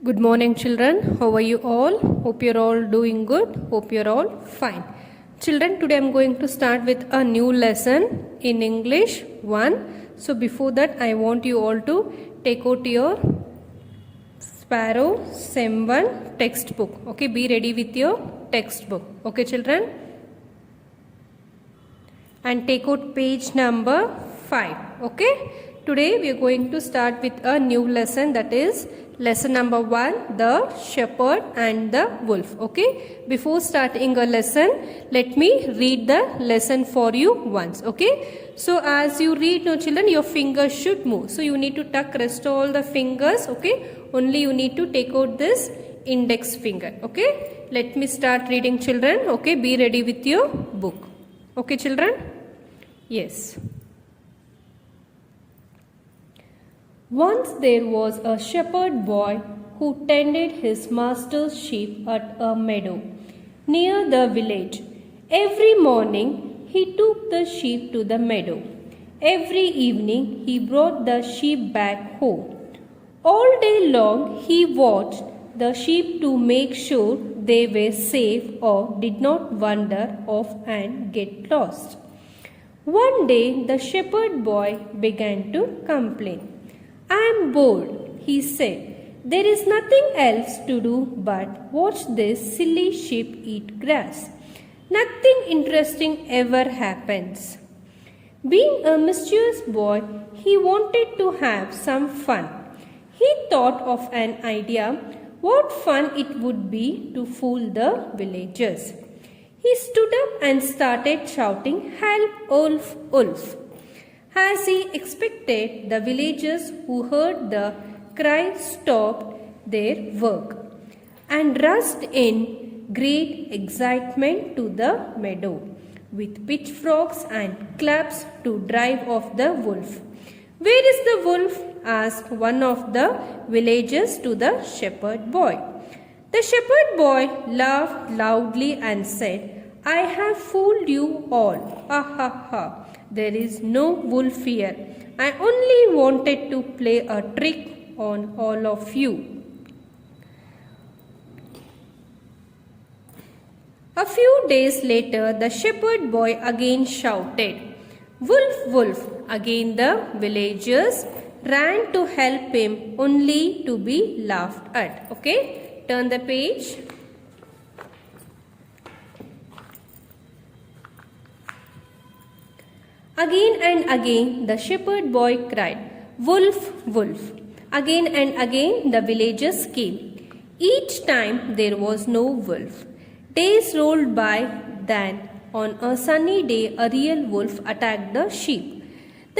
Good morning, children. How are you all? Hope you're all doing good. Hope you're all fine. Children, today I'm going to start with a new lesson in English 1. So, before that, I want you all to take out your Sparrow Sem 1 textbook. Okay, be ready with your textbook. Okay, children? And take out page number 5. Okay? Today we are going to start with a new lesson, that is lesson number 1, the shepherd and the wolf. Okay? Before starting a lesson, let me read the lesson for you once. Okay? So as you read, no children, your fingers should move. So you need to tuck rest all the fingers. Okay? Only you need to take out this index finger. Okay? Let me start reading, children. Okay? Be ready with your book. Okay, children? Yes. Once there was a shepherd boy who tended his master's sheep at a meadow near the village. Every morning he took the sheep to the meadow. Every evening he brought the sheep back home. All day long he watched the sheep to make sure they were safe or did not wander off and get lost. One day the shepherd boy began to complain. "I am bored," he said. "There is nothing else to do but watch this silly sheep eat grass. Nothing interesting ever happens." Being a mischievous boy, he wanted to have some fun. He thought of an idea. What fun it would be to fool the villagers. He stood up and started shouting, "Help, wolf, wolf." As he expected, the villagers who heard the cry stopped their work and rushed in great excitement to the meadow with pitchforks and clubs to drive off the wolf. "Where is the wolf?" asked one of the villagers to the shepherd boy. The shepherd boy laughed loudly and said, "I have fooled you all. Ha ha ha. There is no wolf here. I only wanted to play a trick on all of you." A few days later, the shepherd boy again shouted, "Wolf, wolf." Again the villagers ran to help him, only to be laughed at. Okay, turn the page. Again and again the shepherd boy cried, "Wolf, wolf." Again and again the villagers came. Each time there was no wolf. Days rolled by. Then on a sunny day a real wolf attacked the sheep.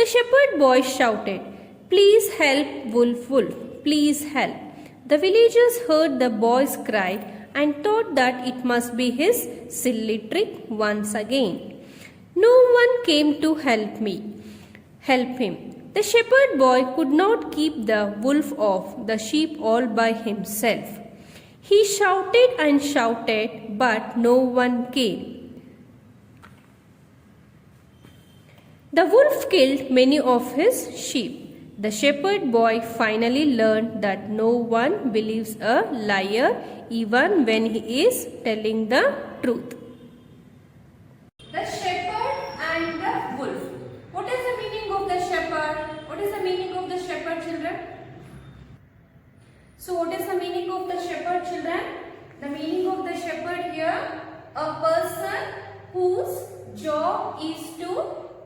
The shepherd boy shouted, "Please help, wolf, wolf. Please help." The villagers heard the boy's cry and thought that it must be his silly trick once again. No one came to help him. The shepherd boy could not keep the wolf off the sheep all by himself. He shouted and shouted, but no one came. The wolf killed many of his sheep. The shepherd boy finally learned that no one believes a liar even when he is telling the truth. The shepherd and the wolf. What is the meaning of the shepherd? What is the meaning of the shepherd, children? So what is the meaning of the shepherd, children? The meaning of the shepherd here, a person whose job is to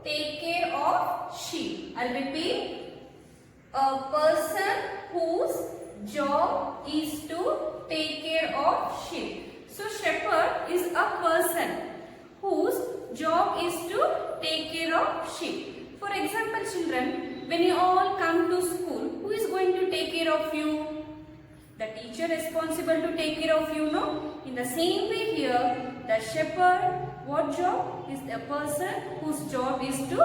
take care of sheep. I'll repeat. A person whose job is to take care of sheep. So shepherd is a person whose job is to take care of sheep. For example, children, when you all come to school, who is going to take care of you? The teacher responsible to take care of you, no? In the same way here, the shepherd, what job? Is the person whose job is to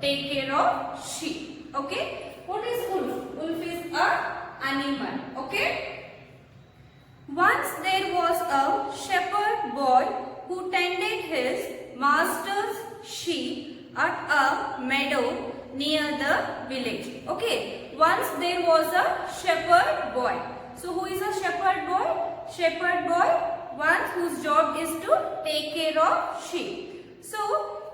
take care of sheep. Okay? What is wolf? Wolf is an animal. Okay? Once there was a shepherd boy who tended his master's sheep at a meadow near the village. Okay, once there was a shepherd boy. So who is a shepherd boy? Shepherd boy, one whose job is to take care of sheep. So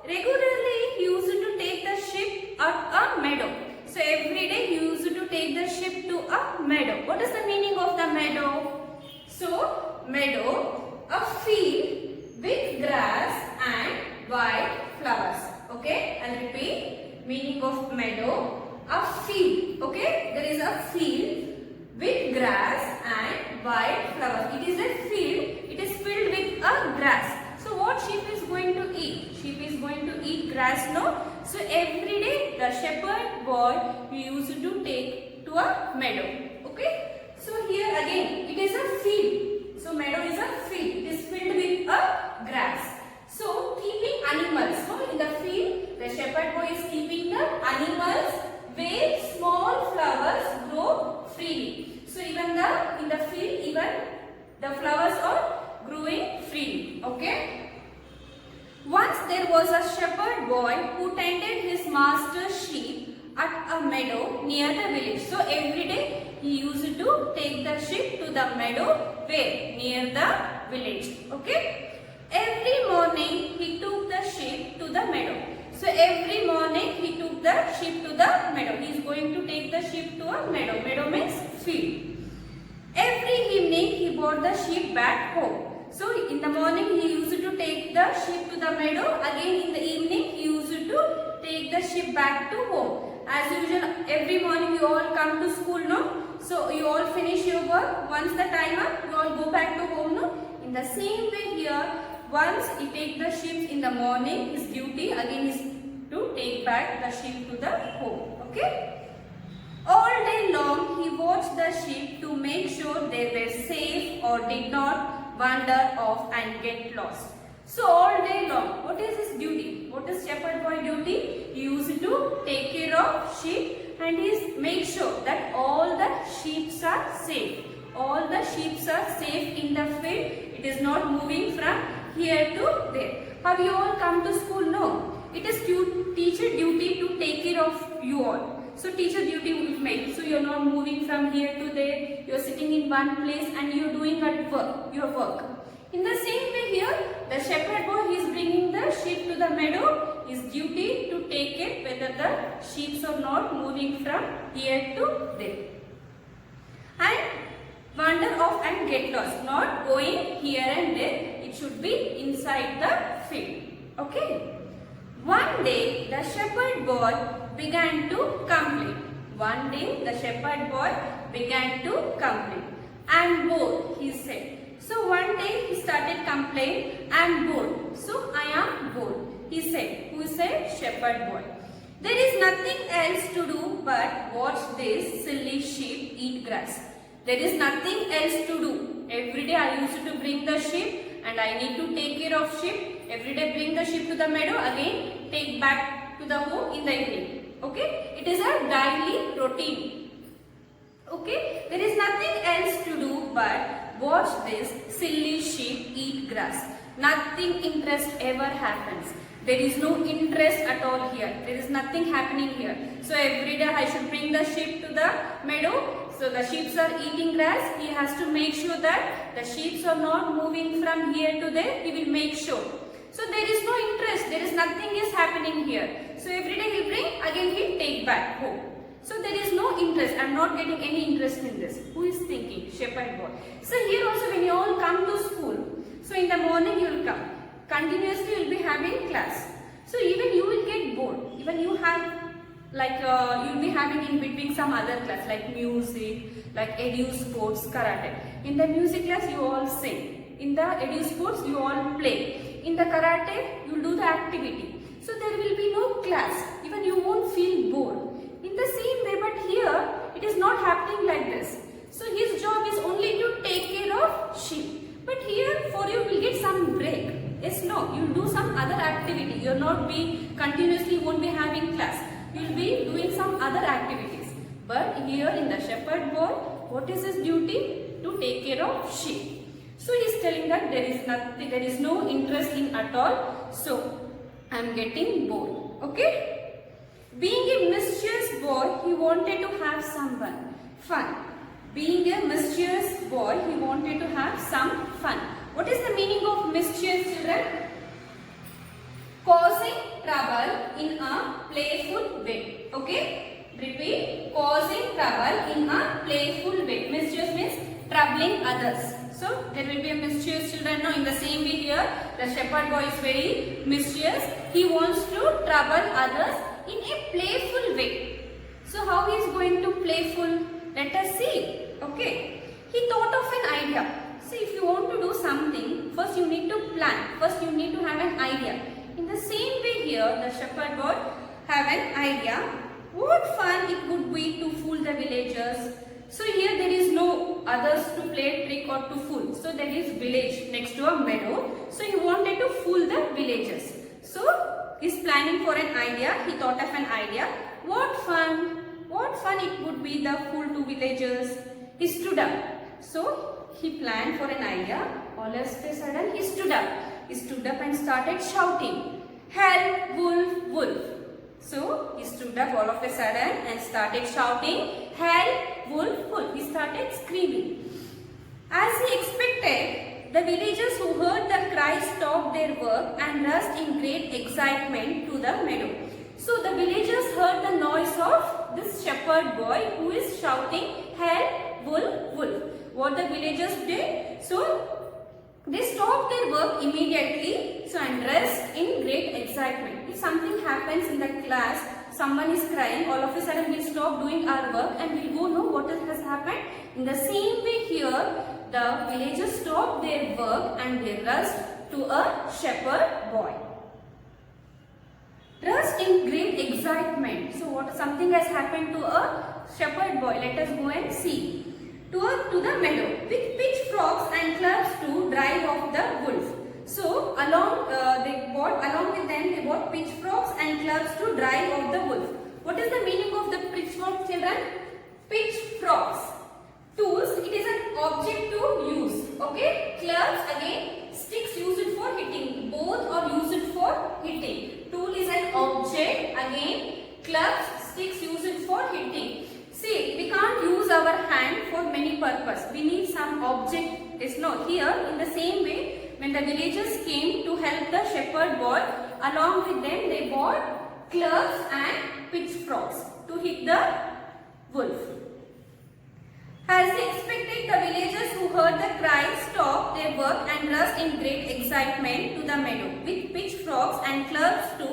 regularly he used to take the sheep at a meadow. So every day he used to take the sheep to a meadow. What is the meaning of the meadow? So meadow, a field with grass and white flowers. Okay, I'll repeat. Meaning of meadow, a field. Okay, there is a field with grass and white flowers. It is a field. It is filled with a grass. So what sheep is going to eat? Sheep is going to eat grass, no? So every day the shepherd boy used to take to a meadow. Okay. So here again it is a field. So meadow is a field. It is filled with a grass. So keeping animals. So in the field the shepherd boy is keeping the animals where small flowers grow freely. So even in the field even the flowers are growing freely. Okay. Once there was a shepherd boy who tended his master's sheep at a meadow near the village. So every day he used to take the sheep to the meadow where? Near the village. Okay. Every morning he took the sheep to the meadow. So every morning he took the sheep to the meadow. He is going to take the sheep to a meadow. Meadow means field. Every evening he brought the sheep back home. So in the morning he used to take the sheep to the meadow. Again in the evening he used to take the sheep back to home. As usual, every morning you all come to school, no? So you all finish your work. Once the time up, you all go back to home, no? In the same way here, once he take the sheep in the morning, his duty again is to take back the sheep to the home. Okay? All day long he watched the sheep to make sure they were safe or did not wander off and get lost. So all day long, what is his duty? What is shepherd boy duty? He used to take care of sheep and he make sure that all the sheep are safe. All the sheep are safe in the field. It is not moving from here to there. Have you all come to school? No. It is teacher duty to take care of you all. So teacher duty will make. So you are not moving from here to there. You are sitting in one place and you are doing your work. In the same way here, the shepherd boy is bringing the sheep to the meadow. His duty to take it whether the sheep are not moving from here to there. And wander off and get lost. Not going here and there. It should be inside the field. Okay. One day the shepherd boy began to complain. One day the shepherd boy began to complain. I am bored, he said. So one day he started complaining, I am bored. So I am bored, he said. Who said? Shepherd boy. There is nothing else to do but watch this silly sheep eat grass. There is nothing else to do. Every day I used to bring the sheep and I need to take care of sheep. Every day bring the sheep to the meadow, again take back to the home in the evening. Okay, it is a daily routine. Okay, there is nothing else to do but watch this silly sheep eat grass. Nothing interest ever happens. There is no interest at all here. There is nothing happening here. So every day I should bring the sheep to the meadow. So the sheep are eating grass. He has to make sure that the sheep are not moving from here to there. He will make sure. So there is no interest. There is nothing is happening here. So every day he bring, again he take back home. So there is no interest. I am not getting any interest in this. Who is thinking? Shepherd boy. So here also when you all come to school, so in the morning you will come. Continuously you will be having class. So even you will get bored. Even you have like you will be having in between some other class like music, like edu sports, karate. In the music class you all sing. In the edu sports you all play. In the karate you will do the activity. So there will be no class. Even you won't feel bored. In the same way, but here it is not happening like this. So his job is only to take care of sheep. But here for you will get some break. Yes, no, you will do some other activity. You will not be continuously won't be having class. You will be doing some other activities. But here in the shepherd boy, what is his duty? To take care of sheep. So he is telling that there is nothing, there is no interest in at all. So I am getting bored. Okay. Being a mischievous boy, he wanted to have some fun. Being a mischievous boy, he wanted to have some fun. What is the meaning of mischief, children? Causing trouble in a playful way. Okay? Repeat. Causing trouble in a playful way. Mischievous means troubling others. So, there will be a mischievous children. Now, in the same way here, the shepherd boy is very mischievous. He wants to trouble others in a playful way. So, how he is going to playful? Let us see. Okay. He thought of an idea. See, if you want to do something, first you need to plan. First you need to have an idea. In the same way here, the shepherd boy have an idea. What fun it would be to fool the villagers. So here there is no others to play trick or to fool. So there is village next to a meadow. So he wanted to fool the villagers. So he's planning for an idea. He thought of an idea. What fun it would be the fool to villagers. He stood up. So he planned for an idea. All of a sudden he stood up. He stood up and started shouting, "Help, wolf, wolf." So he stood up all of a sudden and started shouting, "Help, wolf, wolf." He started screaming. As he expected, the villagers who heard the cry stopped their work and rushed in great excitement to the meadow. So the villagers heard the noise of this shepherd boy who is shouting, "Help, wolf, wolf." What the villagers did? So they stopped their work immediately, and rushed in great excitement. If something happens in the class, someone is crying, all of a sudden we stop doing our work and we'll go know what has happened. In the same way here, the villagers stopped their work and they rushed to a shepherd boy. Rushed in great excitement. So something has happened to a shepherd boy. Let us go and see. To the meadow with pitchforks and clubs to drive off the wolf. So along with them they bought pitchforks and clubs to drive off the wolf. What is the meaning of the pitchforks, children? Pitchforks, tools. It is an object to use. Okay. Clubs, again sticks used for hitting. Both are used for hitting. Tool is an object. Again clubs, sticks used for hitting. See, we can't use our hand for many purpose. We need some object. Is no. Here, in the same way, when the villagers came to help the shepherd boy, along with them they bought clubs and pitchforks to hit the wolf. As they expected, the villagers who heard the cry stopped their work and rushed in great excitement to the meadow with pitchforks and clubs to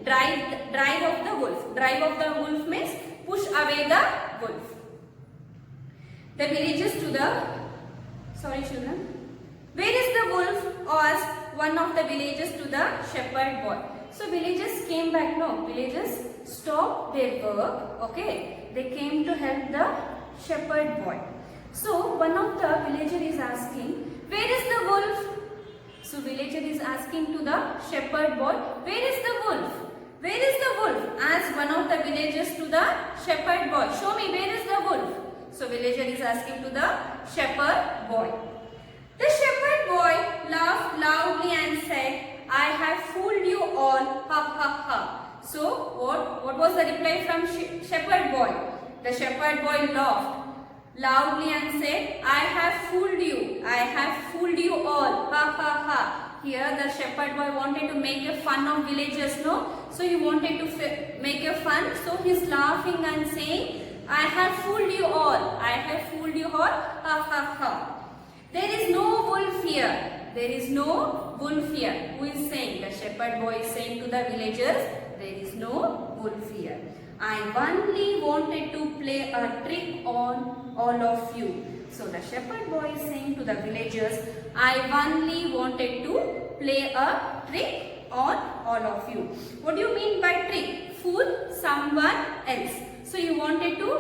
drive off the wolf. Drive off the wolf means push away the wolf. The villagers to the... Sorry children. "Where is the wolf?" asked one of the villagers to the shepherd boy. So villagers came back. No, villagers stopped their work. Okay. They came to help the shepherd boy. So one of the villager is asking, "Where is the wolf?" So villager is asking to the shepherd boy, "Where is the wolf? Where is the wolf?" Asked one of the villagers to the shepherd boy. "Show me, where is the wolf?" So villager is asking to the shepherd boy. The shepherd boy laughed loudly and said, "I have fooled you all, ha ha ha." So what was the reply from shepherd boy? The shepherd boy laughed loudly and said, "I have fooled you. I have fooled you all, ha ha ha." Here the shepherd boy wanted to make a fun of villagers, no? So he wanted to make a fun. So he's laughing and saying, "I have fooled you all. I have fooled you all, ha ha ha." There is no wolf here. There is no wolf here. Who is saying? The shepherd boy is saying to the villagers, there is no wolf here. I only wanted to play a trick on all of you. So the shepherd boy is saying to the villagers, I only wanted to play a trick on all of you. What do you mean by trick? Fool someone else. So you wanted to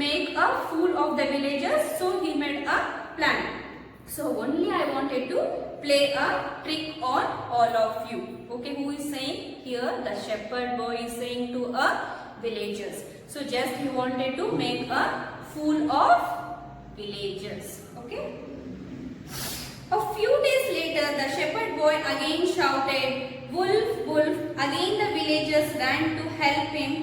make a fool of the villagers, so he made a plan. So only I wanted to play a trick on all of you. Okay, who is saying? Here the shepherd boy is saying to a villagers. So just he wanted to make a fool of villagers. Okay. A few days later, the shepherd boy again shouted, "Wolf, wolf." Again the villagers ran to help him,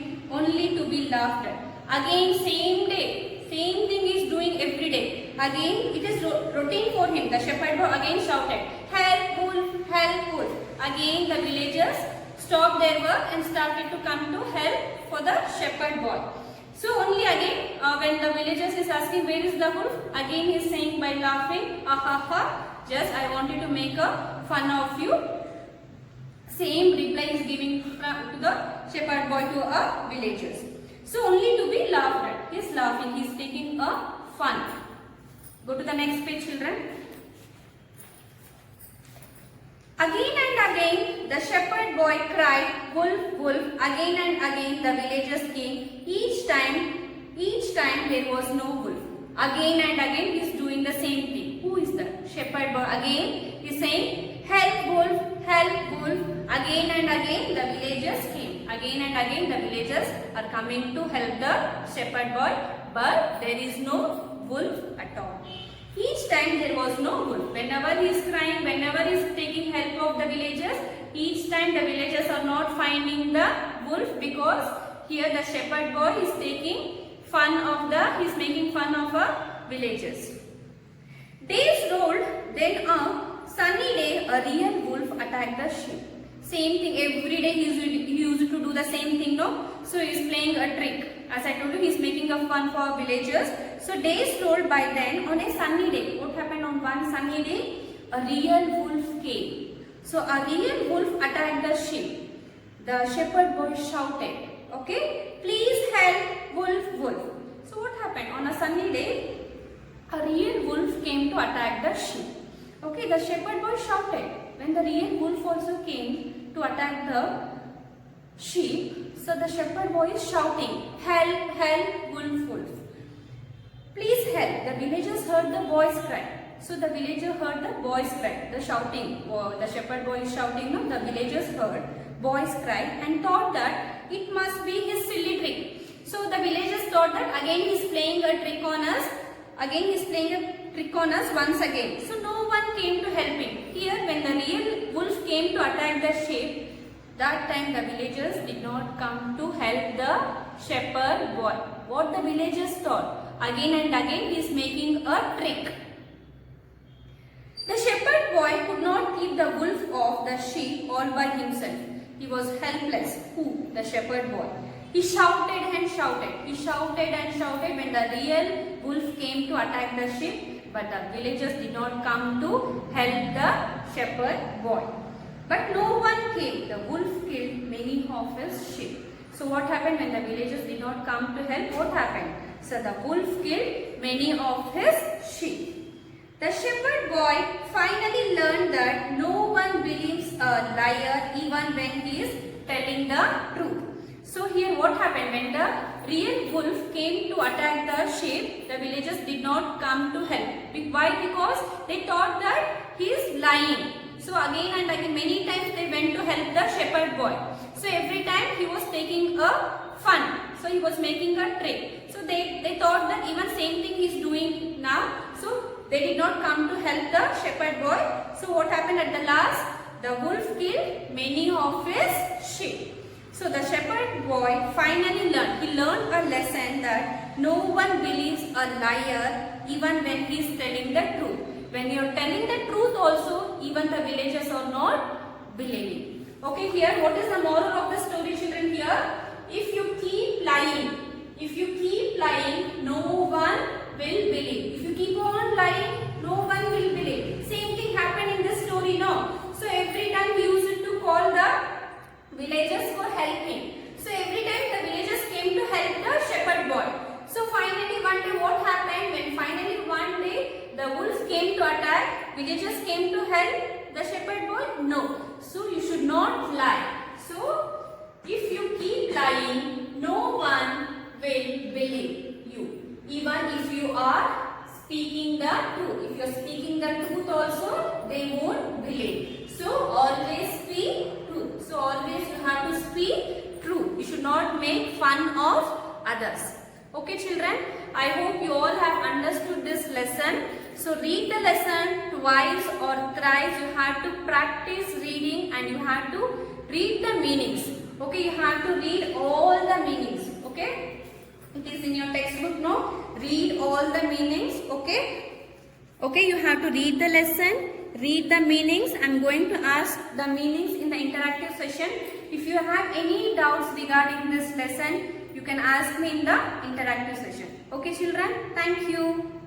only to be laughed at. Again same day, Same thing he is doing every day. Again, it is routine for him. The shepherd boy again shouted, "Help, wolf! Help, wolf!" Again, the villagers stopped their work and started to come to help for the shepherd boy. So only again, when the villagers is asking where is the wolf, again he is saying by laughing, "Ha ha ha! Just I wanted to make a fun of you." Same reply is giving to the shepherd boy to our villagers. So only to be laughed at. He is laughing. He is taking a fun. Go to the next page, children. Again and again, the shepherd boy cried, "Wolf, wolf!" Again and again, the villagers came. Each time there was no wolf. Again and again, he is doing the same thing. Who is the shepherd boy? Again, he is saying, "Help, wolf! Help, wolf!" Again and again, the villagers came. Again and again, the villagers are coming to help the shepherd boy, but there is no wolf at all. Each time there was no wolf. Whenever he is crying, whenever he is taking help of the villagers, each time the villagers are not finding the wolf, because here the shepherd boy is taking fun of the, he is making fun of the villagers. Days rolled, then a sunny day a real wolf attacked the sheep. Same thing, every day he used to do the same thing, no? So he is playing a trick. As I told you, he is making a fun for villagers. So days rolled by then. On a sunny day, what happened on one sunny day? A real wolf came. So a real wolf attacked the sheep. The shepherd boy shouted, okay, "Please help, wolf, wolf." So what happened? On a sunny day, a real wolf came to attack the sheep. Okay, the shepherd boy shouted. When the real wolf also came to attack the sheep, so the shepherd boy is shouting, "Help, help, wolf, wolf. Please help." The villagers heard the boy's cry. So the villager heard the boy's cry, the shouting. The shepherd boy is shouting, no? The villagers heard boy's cry and thought that it must be his silly trick. So the villagers thought that again he is playing a trick on us. Again he is playing a trick on us once again. So no one came to help him. Here when the real wolf came to attack the sheep, that time the villagers did not come to help the shepherd boy. What the villagers thought? Again and again he is making a trick. The shepherd boy could not keep the wolf off the sheep all by himself. He was helpless. Who? The shepherd boy. He shouted and shouted. He shouted and shouted when the real wolf came to attack the sheep, but the villagers did not come to help the shepherd boy. But no one came. The wolf killed many of his sheep. So what happened when the villagers did not come to help? What happened? So the wolf killed many of his sheep. The shepherd boy finally learned that no one believes a liar even when he is telling the truth. So here what happened? When the real wolf came to attack the sheep, the villagers did not come to help. Why? Because they thought that he is lying. So again and again many times they went to help the shepherd boy. So every time he was taking a fun. So he was making a trick. So they thought that even same thing he is doing now. So they did not come to help the shepherd boy. So what happened at the last? The wolf killed many of his sheep. So the shepherd boy finally learned. He learned a lesson that no one believes a liar even when he is telling the truth. When you are telling the truth also, even the villagers are not believing. Okay, here what is the moral of the story, children? Here, if you keep lying, no one will believe. If you keep on lying, no one will believe. Same thing happened in this story, no? So every time we used to call the villagers for helping. So every time the villagers came to help the shepherd boy. So finally one day what happened? When finally one day the wolf came to attack, villagers came to help the shepherd boy? No. So you should not lie. So if you keep lying, no one will believe you. Even if you are speaking the truth. If you are speaking the truth also, they won't believe. So always speak truth. So always you have to speak truth. You should not make fun of others. Okay, children, I hope you all have understood this lesson. So read the lesson twice or thrice. You have to practice reading and you have to read the meanings. Okay, you have to read all the meanings. Okay, it is in your textbook, no? read all the meanings. Okay, you have to read the lesson, read the meanings. I'm going to ask the meanings in the interactive session. If you have any doubts regarding this lesson, you can ask me in the interactive session. Okay children, thank you.